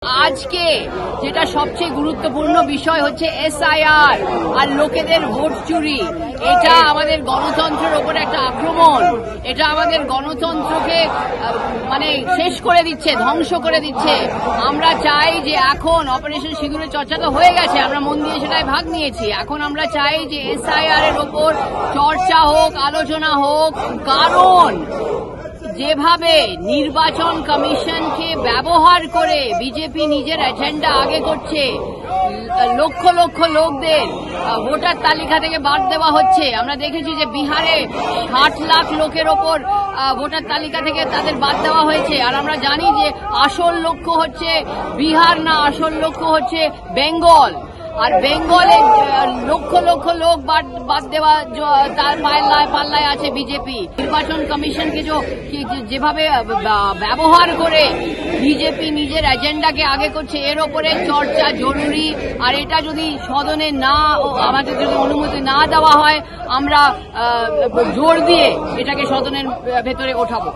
আজকে যেটা সবচেয়ে গুরুত্বপূর্ণ বিষয় হচ্ছে এসআইআর আর লোকেদের ভোট চুরি। এটা আমাদের গণতন্ত্রের ওপর একটা আক্রমণ। এটা আমাদের গণতন্ত্রকে শেষ করে দিচ্ছে, ধ্বংস করে দিচ্ছে। আমরা চাই যে এখন অপারেশন সিঁদুরের চর্চা তো হয়ে গেছে, আমরা মন দিয়ে সেটাই ভাগ নিয়েছি। এখন আমরা চাই যে এসআইআর এর ওপর চর্চা হোক, আলোচনা হোক, কারণ যেভাবে নির্বাচন কমিশনকে ব্যবহার করে বিজেপি নিজের এজেন্ডা আগে করছে, লক্ষ লক্ষ লোকদের ভোটার তালিকা থেকে বাদ দেওয়া হচ্ছে। আমরা দেখেছি যে বিহারে 60 লাখ লোকের ওপর ভোটার তালিকা থেকে তাদের বাদ দেওয়া হয়েছে। আর আমরা জানি যে আসল লক্ষ্য হচ্ছে বিহার না, আসল লক্ষ্য হচ্ছে বেঙ্গল। আর বেঙ্গলে লক্ষ লক্ষ লোক বাদ দেওয়া তার পাল্লায় আছে বিজেপি। নির্বাচন কমিশনকে যেভাবে ব্যবহার করে বিজেপি নিজের এজেন্ডাকে আগে করছে, এর ওপরে চর্চা জরুরি। আর এটা যদি সদনে আমাদের যদি অনুমতি না দেওয়া হয়, আমরা জোর দিয়ে এটাকে সদনের ভেতরে ওঠাবো।